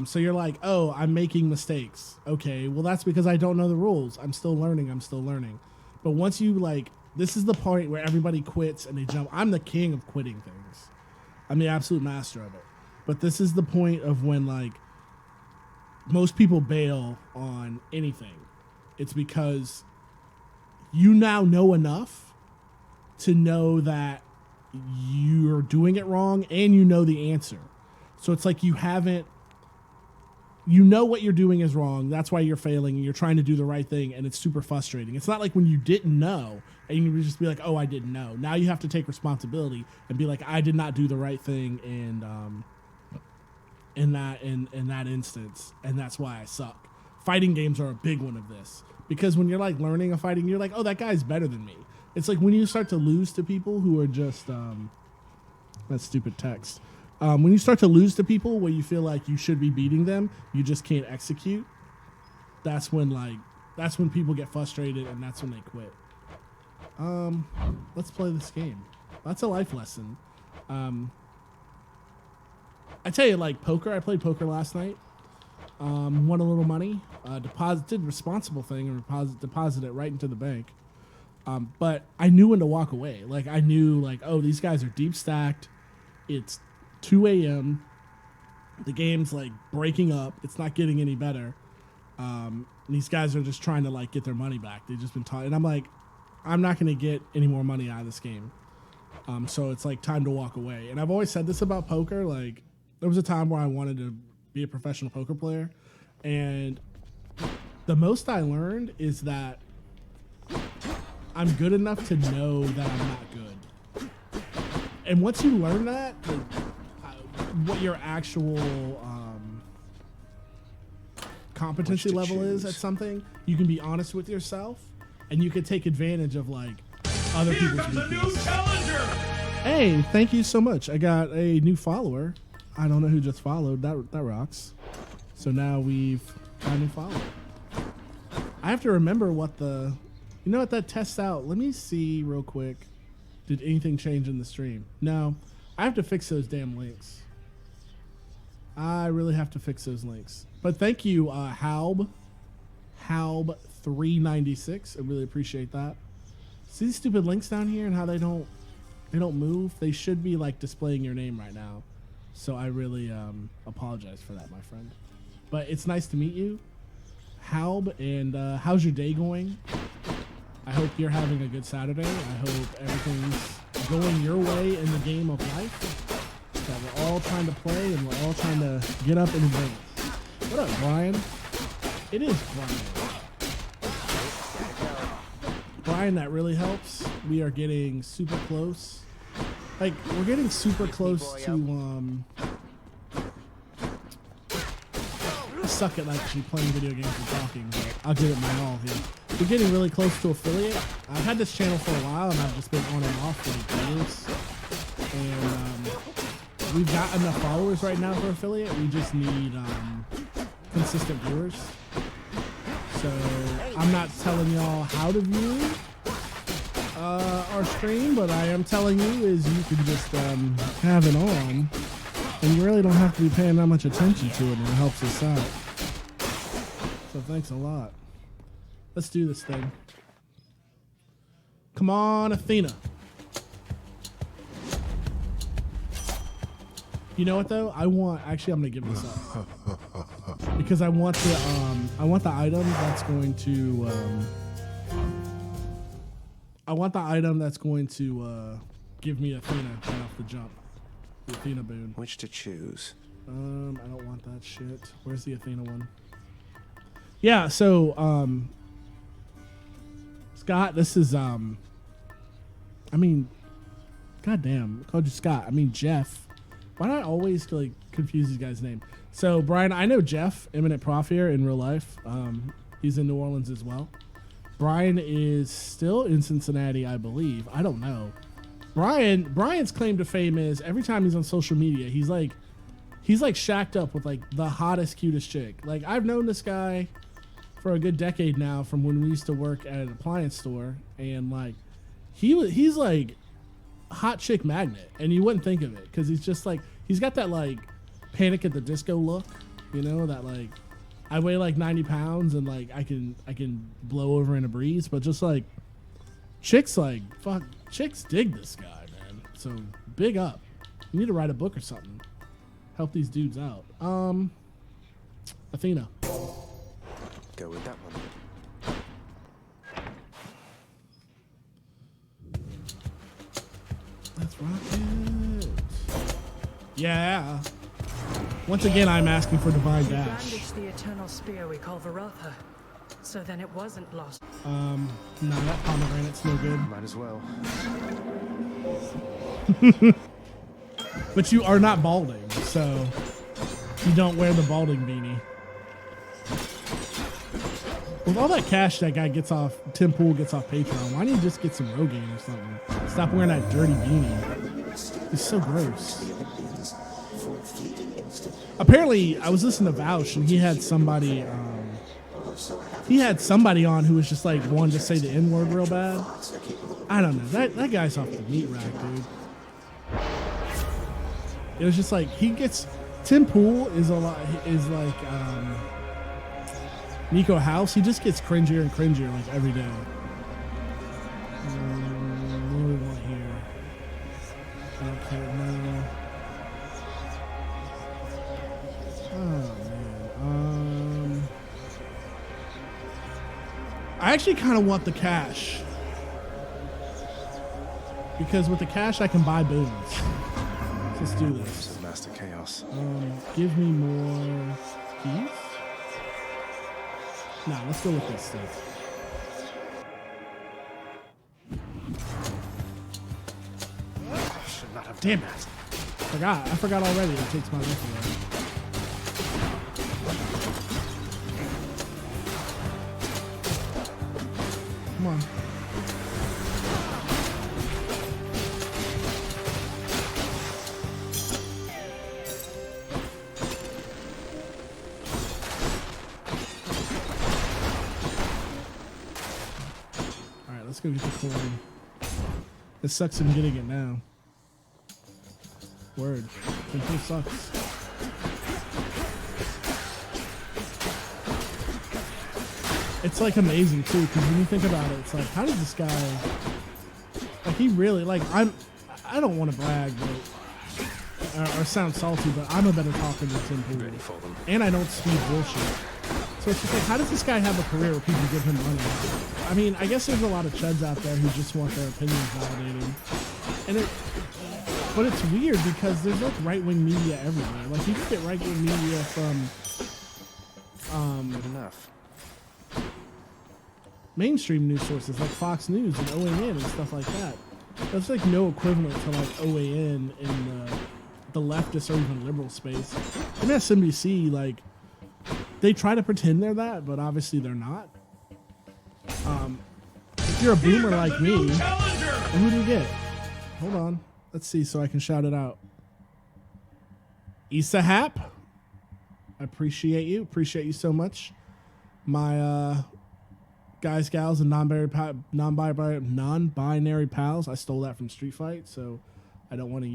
So you're like, oh, I'm making mistakes. Okay, well, that's because I don't know the rules. I'm still learning. But once you like, this is the point where everybody quits and they jump. I'm the king of quitting things. I'm the absolute master of it. But this is the point of when like most people bail on anything. It's because you now know enough to know that you're doing it wrong and you know the answer. So it's like you know what you're doing is wrong. That's why you're failing and you're trying to do the right thing, and it's super frustrating. It's not like when you didn't know and you would just be like, oh, I didn't know. Now you have to take responsibility and be like, I did not do the right thing in that instance, and that's why I suck. Fighting games are a big one of this. Because when you're like learning a fighting, you're like, oh, that guy's better than me. It's like when you start to lose to people who are just that stupid text. When you start to lose to people where you feel like you should be beating them, you just can't execute. That's when people get frustrated, and that's when they quit. Let's play this game. That's a life lesson. I tell you, like poker. I played poker last night. Won a little money. Did the responsible thing and deposited it right into the bank. But I knew when to walk away. Like I knew, like, oh, these guys are deep stacked. It's 2 a.m. The game's like breaking up. It's not getting any better. And these guys are just trying to like get their money back. They've just been taught, and I'm like, I'm not going to get any more money out of this game. So it's like time to walk away. And I've always said this about poker. Like there was a time where I wanted to be a professional poker player, and the most I learned is that I'm good enough to know that I'm not good. And once you learn that, like, what your actual competency level is at something, you can be honest with yourself, and you can take advantage of like other people's weaknesses. Hey, thank you so much. I got a new follower. I don't know who just followed. That rocks. So now we've got a new follower. I have to remember what you know what that tests out. Let me see real quick. Did anything change in the stream? No. I have to fix those damn links. I really have to fix those links. But thank you, Halb396. I really appreciate that. See these stupid links down here and how they don't move? They should be like displaying your name right now. So I really apologize for that, my friend. But it's nice to meet you, Halb, and how's your day going? I hope you're having a good Saturday. I hope everything's going your way in the game of life. That we're all trying to play and we're all trying to get up and advance. What up, Brian? It is Brian. Brian, that really helps. We are getting super close. Like, we're getting super close to, I suck at actually playing video games and talking, but I'll give it my all here. We're getting really close to affiliate. I've had this channel for a while, and I've just been on and off for like years. And we've got enough followers right now for affiliate. We just need consistent viewers. So I'm not telling y'all how to view our stream, but I am telling you is you can just have it on, and you really don't have to be paying that much attention to it, and it helps us out. So thanks a lot. Let's do this thing. Come on, Athena. You know what though? Actually I'm gonna give this up because I want the item that's going to give me Athena right off the jump. The Athena boon. Which to choose? I don't want that shit. Where's the Athena one? Yeah, so Scott, this is goddamn, I called you Scott. I mean Jeff. Why do I always like confuse these guys' name? So Brian, I know Jeff, Eminent Prof here in real life. He's in New Orleans as well. Brian is still in Cincinnati, I believe. I don't know. Brian's claim to fame is every time he's on social media, he's like shacked up with like the hottest, cutest chick. Like I've known this guy for a good decade now, from when we used to work at an appliance store, and like he's like hot chick magnet, and you wouldn't think of it because he's just like, he's got that like Panic at the Disco look, You know, that like I weigh like 90 pounds and like I can blow over in a breeze, but just like chicks dig this guy, man. So big up. You need to write a book or something. Help these dudes out. Athena. Go with that one. Let's rock it. Yeah. Once again, I'm asking for divine You dash. brandished the eternal spear we call Varotha, so then it wasn't lost. No, that pomegranate's no good. Might as well. But you are not balding, so you don't wear the balding beanie. With all that cash that guy gets off, Tim Pool gets off Patreon, why don't you just get some Rogaine or something? Stop wearing that dirty beanie. It's so gross. Apparently, I was listening to Vouch, and he had somebody on who was just like wanted to say the N-word real bad. I don't know. That guy's off the meat rack, dude. It was just like Tim Pool is like Nico House. He just gets cringier and cringier like every day. What do we want here? I don't care now. Oh man. I actually kind of want the cash because with the cash I can buy boons. Let's do this. Master Chaos. Give me more keys. Nah, let's go with this stuff. Should not have Damn it! I forgot already. It takes my life away. Come on. Alright, let's go get the coin. It sucks in getting it now. Word. It sucks. It's like amazing too, because when you think about it, it's like, how did this guy, like he really, like I don't want to brag, but, or sound salty, but I'm a better talker than Tim Pool. And I don't speak bullshit. So it's just like, how does this guy have a career where people give him money? I mean, I guess there's a lot of chuds out there who just want their opinions validated. But it's weird because there's like right-wing media everywhere. Like you can get right-wing media from Good enough. mainstream news sources like Fox News and OAN and stuff like that. That's like no equivalent to like OAN in the leftist or even liberal space. MSNBC, like, they try to pretend they're that, but obviously they're not. If you're a boomer like me, and who do you get? Hold on. Let's see so I can shout it out. Issa Hap. I appreciate you. Appreciate you so much. My guys, gals, and non-binary pals. I stole that from Street Fight, so I don't want to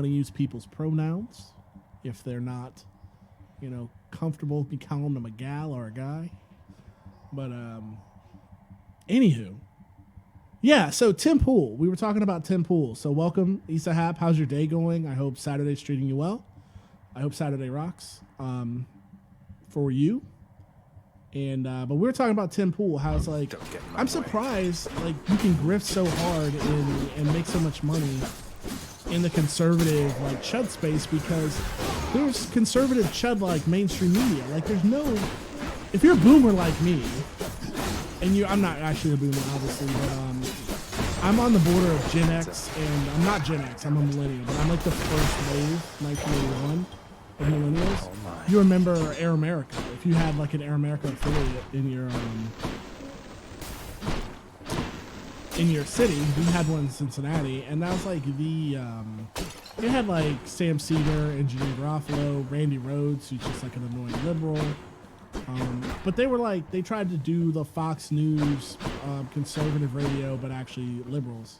use people's pronouns if they're not, comfortable with me calling them a gal or a guy. But anywho, yeah. So Tim Pool, we were talking about Tim Pool. So welcome, Issa Hap. How's your day going? I hope Saturday's treating you well. I hope Saturday rocks for you. And but we were talking about Tim Pool. How it's like, I'm surprised like you can grift so hard and make so much money in the conservative like chud space, because there's conservative chud like mainstream media. Like there's no, if you're a boomer like me, and I'm not actually a boomer obviously, but I'm on the border of Gen X, and I'm not Gen X, I'm a millennial, but I'm like the first wave, 1981 of millennials. You remember Air America? If you had like an Air America affiliate in your city, we had one in Cincinnati, and that was like it had like Sam Seeger, Engineer Garofalo, Randy Rhoads, who's just like an annoying liberal. But they tried to do the Fox News conservative radio, but actually liberals.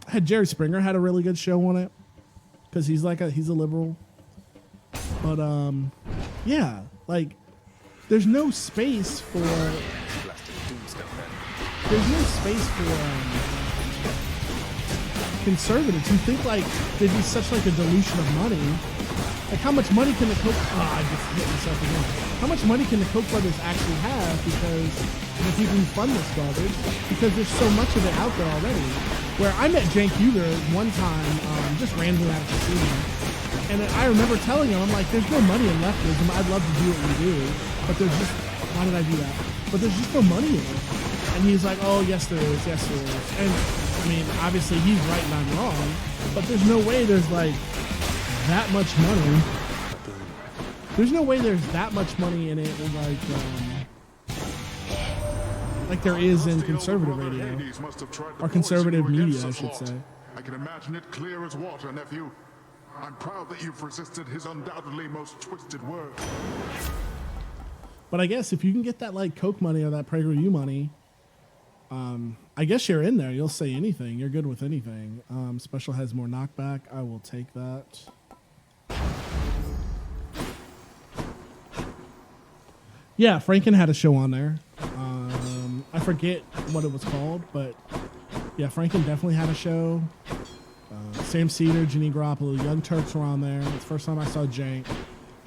Had Jerry Springer had a really good show on it. because he's a liberal. But yeah, like there's no space for conservatives who think like there'd be such like a dilution of money. Like how much money can the Koch? I just hit myself again. How much money can the Koch brothers actually have? Because the people who fund this garbage, because there's so much of it out there already. Where I met Cenk Uygur one time, just randomly at a casino, and I remember telling him, I'm like, there's no money in leftism. I'd love to do what we do, but there's just, why did I do that? But there's just no money in it. And he's like, oh, yes there is, yes there is. And I mean, obviously he's right and I'm wrong, but there's no way there's like that much money. There's no way there's that much money in it, like there is in conservative radio, or conservative media, I should say. I can imagine it clear as water, nephew. I'm proud that you've resisted his undoubtedly most twisted words. But I guess if you can get that like Coke money or that PragerU money, I guess you're in there. You'll say anything. You're good with anything. Special has more knockback. I will take that. Yeah, Franken had a show on there. I forget what it was called, but yeah, Franken definitely had a show. Sam Cedar, Ginny Garoppolo, Young Turks were on there. It's the first time I saw Jank.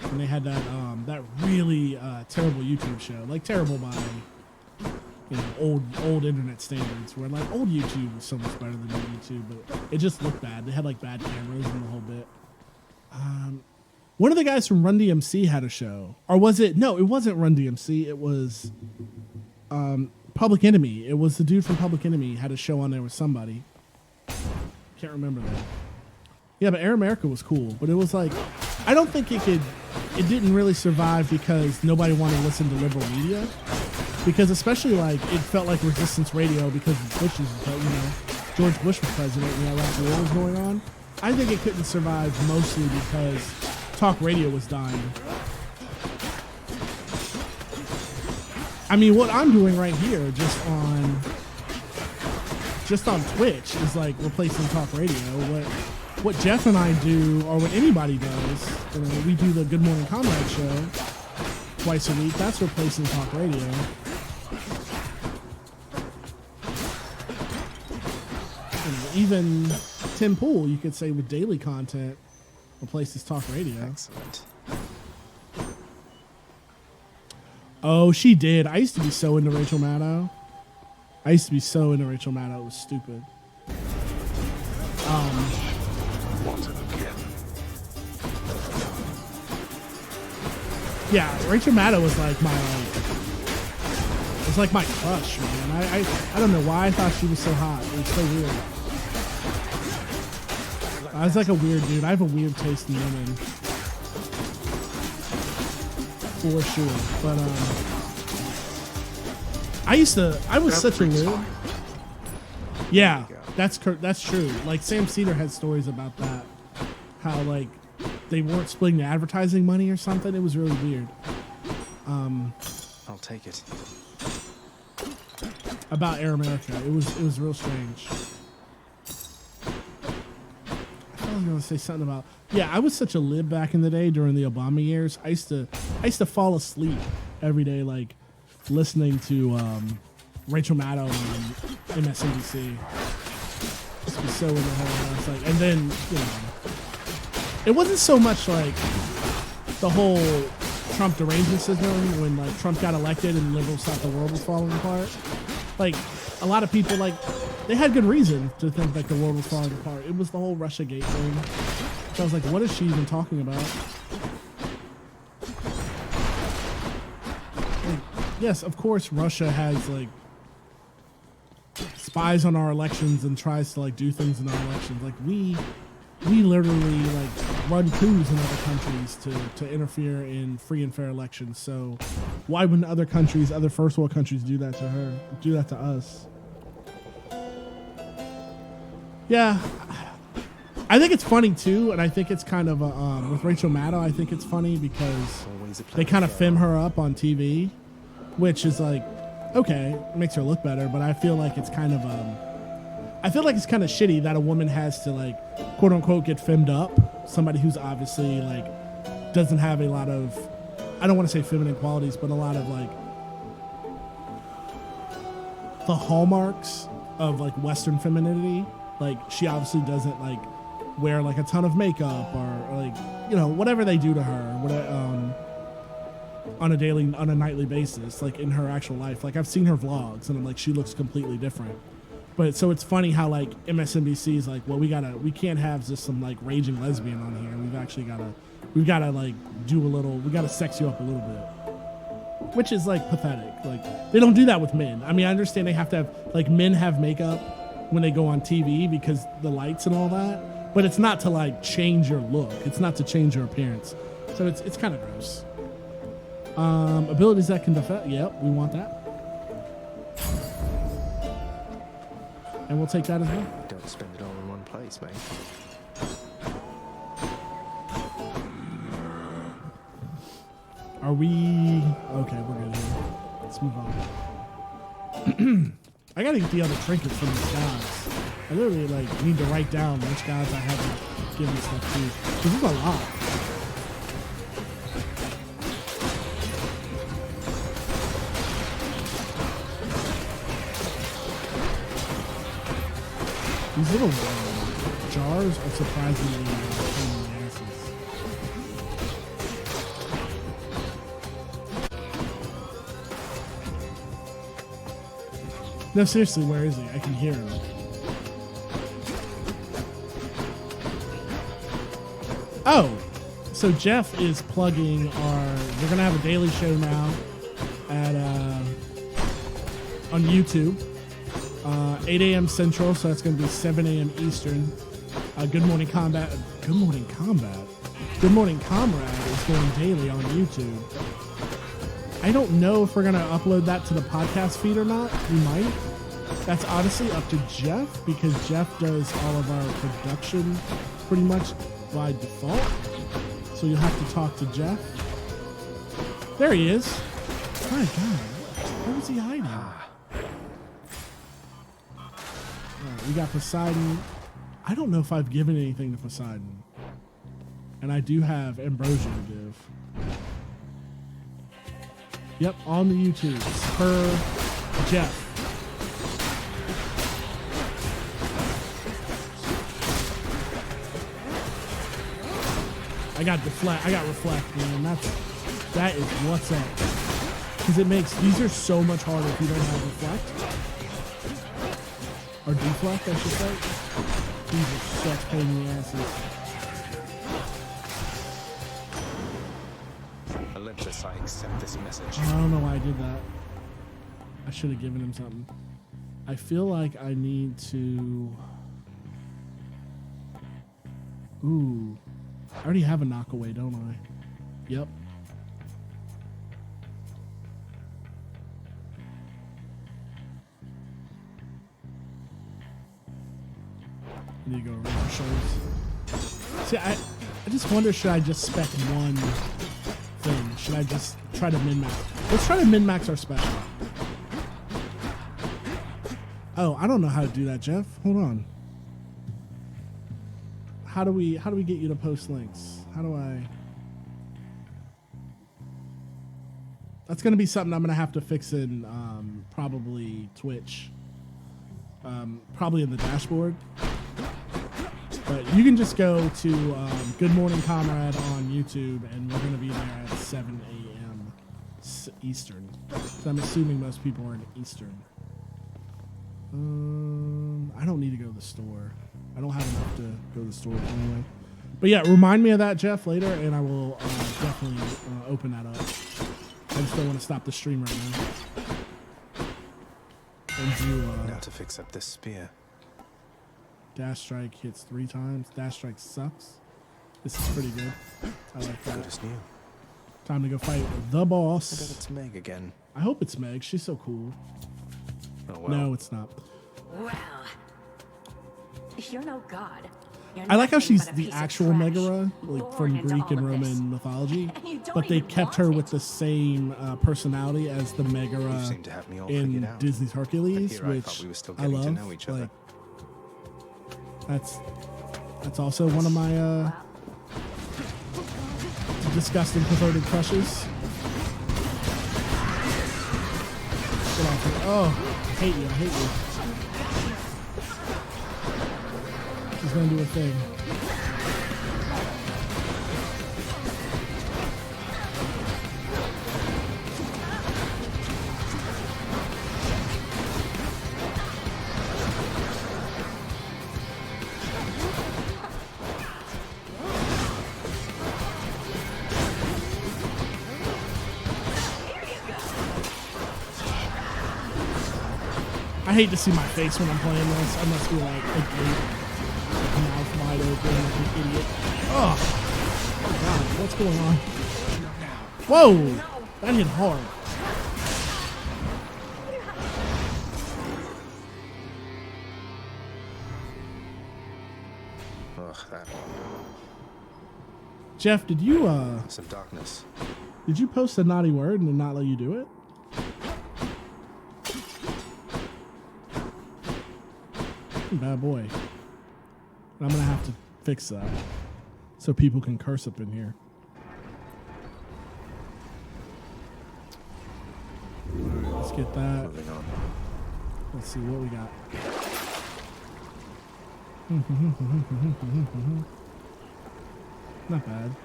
And they had that really terrible YouTube show. Like terrible by old internet standards, where like old YouTube was so much better than new YouTube, but it just looked bad. They had like bad cameras and the whole bit. One of the guys from Run DMC had a show. Or was it? No, it wasn't Run DMC. It was Public Enemy. It was the dude from Public Enemy had a show on there with somebody. Can't remember that. Yeah, but Air America was cool. But it was like, I don't think it didn't really survive because nobody wanted to listen to liberal media. Because especially like, it felt like resistance radio because Bush George Bush was president and that Iraq war was going on. I think it couldn't survive mostly because talk radio was dying. I mean, what I'm doing right here, just on Twitch, is like replacing talk radio. What Jeff and I do, or what anybody does, we do the Good Morning Comrade show twice a week. That's replacing talk radio. Even Tim Pool, you could say, with daily content, replaces talk radio. Excellent. Oh, she did. I used to be so into Rachel Maddow. It was stupid. Yeah, Rachel Maddow was like my crush, man. I don't know why I thought she was so hot. It was so weird. I was like a weird dude. I have a weird taste in women. For sure. But I was such a weird. Yeah, that's true. Like Sam Cedar had stories about that. How like they weren't splitting the advertising money or something. It was really weird. I'll take it. About Air America. It was real strange. I was gonna say something about, yeah, I was such a lib back in the day during the Obama years. I used to fall asleep every day, like listening to Rachel Maddow on MSNBC. Just be so in the hell. I was like, and then it wasn't so much like the whole Trump derangement syndrome when like Trump got elected and liberals thought the world was falling apart. Like a lot of people, like they had good reason to think like the world was falling apart. It was the whole Russiagate thing. So I was like, what is she even talking about? Like, yes, of course Russia has like spies on our elections and tries to like do things in our elections. Like we literally like run coups in other countries to interfere in free and fair elections. So why wouldn't other countries, other first world countries do that to us? Yeah. I think it's funny too, and I think it's kind of with Rachel Maddow, I think it's funny because they kind of fem her up on TV, which is like, okay, makes her look better, but I feel like it's kind of I feel like it's kind of shitty that a woman has to like, quote unquote, get femmed up. Somebody who's obviously like doesn't have a lot of, I don't want to say feminine qualities, but a lot of like the hallmarks of like Western femininity. Like she obviously doesn't like wear like a ton of makeup or like, you know, whatever they do to her, on a nightly basis, like in her actual life. Like I've seen her vlogs and I'm like, she looks completely different. But so it's funny how like MSNBC is like, well, we can't have just some like raging lesbian on here. We've gotta like we gotta sex you up a little bit, which is like pathetic. Like they don't do that with men. I mean, I understand they have to have like men have makeup when they go on TV because the lights and all that, but it's not to like change your look. It's not to change your appearance. So it's kind of gross. Abilities that can defend. Yep, we want that. And we'll take that as well. Don't spend it all in one place, mate. Are we... Okay, we're good here. Let's move on. I gotta get the other trinkets from these gods. I literally, like, need to write down which gods I haven't given stuff to. Because there's a lot. These little jars are surprisingly pain in the asses. No, seriously, where is he? I can hear him. Oh, so Jeff is plugging we're gonna have a daily show now at on YouTube. 8 a.m. Central, so that's going to be 7 a.m. Eastern. Good Morning Combat. Good Morning Combat. Good Morning Comrade is going daily on YouTube. I don't know if we're going to upload that to the podcast feed or not. We might. That's honestly up to Jeff because Jeff does all of our production pretty much by default. So you'll have to talk to Jeff. There he is. My God. Where was he hiding? We got Poseidon. I don't know if I've given anything to Poseidon. And I do have Ambrosia to give. Yep, on the YouTube. Per Jeff. I got reflect, man. That is what's up. Because it makes, these are so much harder if you don't have reflect. Or deflect, I should say. These are such pain in the asses. Olympus, I accept this message. I don't know why I did that. I should have given him something. I feel like I need to... Ooh. I already have a knockaway, don't I? Yep. I need to go over my shoulders. See, I just wonder, should I just spec one thing? Should I just try to min-max? Let's try to min-max our special. Oh, I don't know how to do that, Jeff. Hold on. How do we get you to post links? How do I... That's going to be something I'm going to have to fix in probably Twitch. Probably in the dashboard. But you can just go to Good Morning Comrade on YouTube, and we're going to be there at 7 a.m. Eastern. So I'm assuming most people are in Eastern. I don't need to go to the store. I don't have enough to go to the store anyway. But yeah, remind me of that, Jeff, later, and I will definitely open that up. I just don't want to stop the stream right now. And do now to fix up this spear. Dash strike hits 3 times. Dash strike sucks. This is pretty good. I like that. Good as new. Time to go fight the I boss. bet it's Meg again. I hope it's Meg. She's so cool. Oh well. No, it's not. Well, you're no god. You're I like how nothing she's but a the piece of actual trash, Megara, like born from into Greek all and of this. Roman mythology, And you don't but they even kept her want with it. the same personality as the You Megara seem to have me all in figured out. Disney's And Hercules, here I which thought we were still I getting love. to know each other. Like, That's also one of my disgusting perverted crushes. Get off me. Oh, I hate you. She's gonna do a thing. I hate to see my face when I'm playing this. I must be like a gape, mouth wide open, like an idiot. Oh God, what's going on? Whoa, that hit hard. Ugh, that one. Jeff, did you Some darkness. did you post a naughty word and not let you do it? Bad boy. I'm gonna have to fix that so people can curse up in here. Let's get that. Moving on. Let's see what we got. Not bad.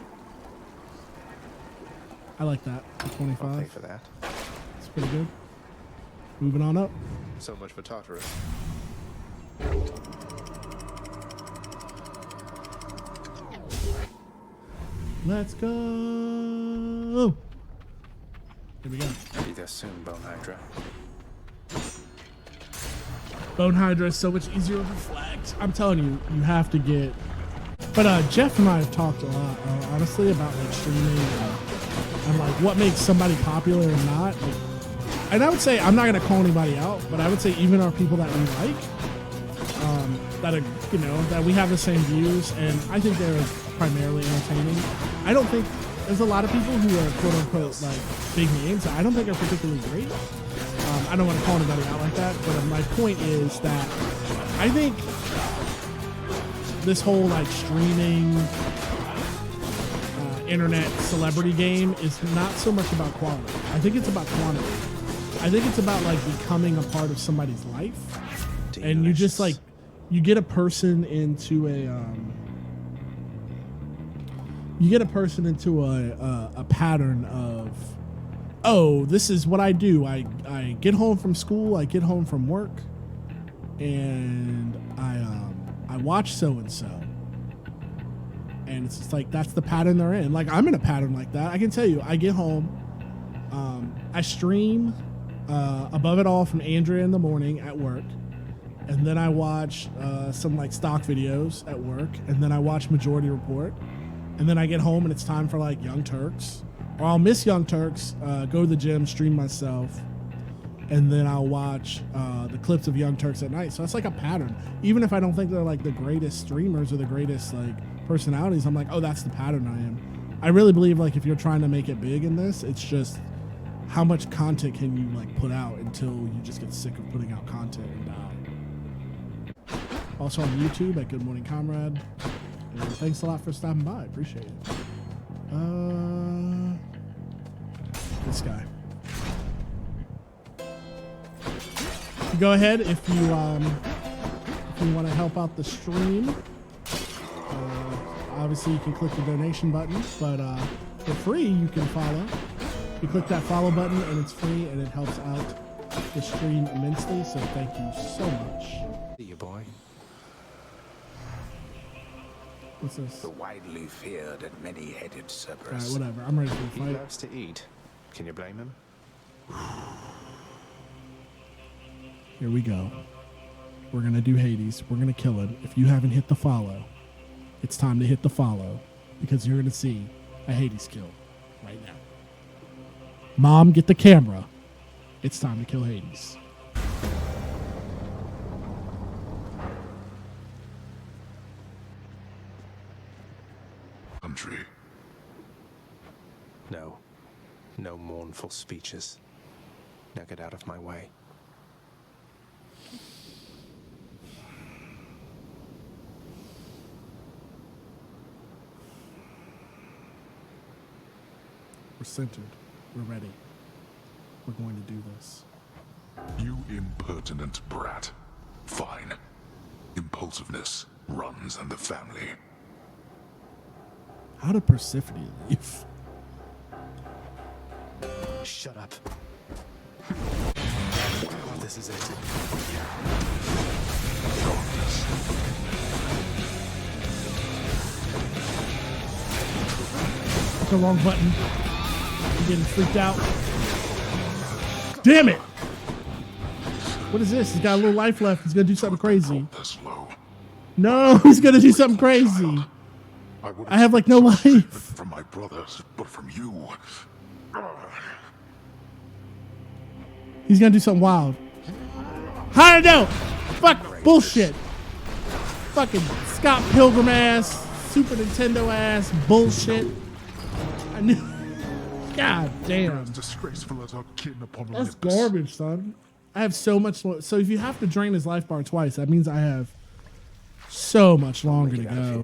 I like that. For I'll pay 25. for that. It's pretty good. Moving on up. So much for Tartarus. Let's go. Here we go. Be there soon, Bone Hydra. Bone Hydra is so much easier to reflect. I'm telling you, you have to get. But Jeff and I have talked a lot, honestly, about like streaming and like what makes somebody popular and not. Like, and I would say I'm not gonna call anybody out, but I would say even our people that we like, that are that we have the same views, and I think they're primarily entertaining. I don't think there's a lot of people who are quote unquote like big names. I don't think are particularly great. I don't want to call anybody out like that, but my point is that I think this whole like streaming internet celebrity game is not so much about quality. I think it's about quantity. I think it's about like becoming a part of somebody's life, and you just like you get a person into a pattern of, oh, this is what I do. I get home from school, I get home from work, and I watch so and so. And it's just like that's the pattern they're in. Like I'm in a pattern like that. I can tell you, I get home, I stream Above It All from Andrea in the morning at work, and then I watch some like stock videos at work, and then I watch Majority Report, and then I get home and it's time for like Young Turks, or I'll miss Young Turks, go to the gym, stream myself, and then I'll watch the clips of Young Turks at night. So that's like a pattern. Even if I don't think they're like the greatest streamers or the greatest like personalities, I'm like, oh, that's the pattern I am. I really believe like if you're trying to make it big in this, it's just how much content can you like put out until you just get sick of putting out content and die. Also on YouTube at Good Morning Comrade. And thanks a lot for stopping by. Appreciate it. This guy. Go ahead if you want to help out the stream. Obviously, you can click the donation button, but for free, you can follow. You click that follow button, and it's free, and it helps out the stream immensely. So thank you so much. See you, boy. What's this? The widely feared and many-headed All Cerberus. right, whatever. I'm ready for the He fight. loves to eat. Can you blame him? Here we go. We're gonna do Hades. We're gonna kill him. If you haven't hit the follow, it's time to hit the follow because you're gonna see a Hades kill right now. Mom, get the camera. It's time to kill Hades. Country. No. No mournful speeches. Now get out of my way. We're centered. We're ready. We're going to do this. You impertinent brat. Fine. Impulsiveness runs in the family. How did Persephone leave? Shut up. This is it. That's the wrong button. I'm getting freaked out. Damn it! What is this? He's got a little life left. He's gonna do something crazy. This low. No, he's gonna do something crazy. I have like no life. From my brothers, but from you. He's gonna do something wild. How did I know? Fuck bullshit. Fucking Scott Pilgrim ass, Super Nintendo ass bullshit. I knew. God damn. As disgraceful as our kin upon That's Olympus. garbage, son. I have so much. So if you have to drain his life bar twice, that means I have so much longer to go.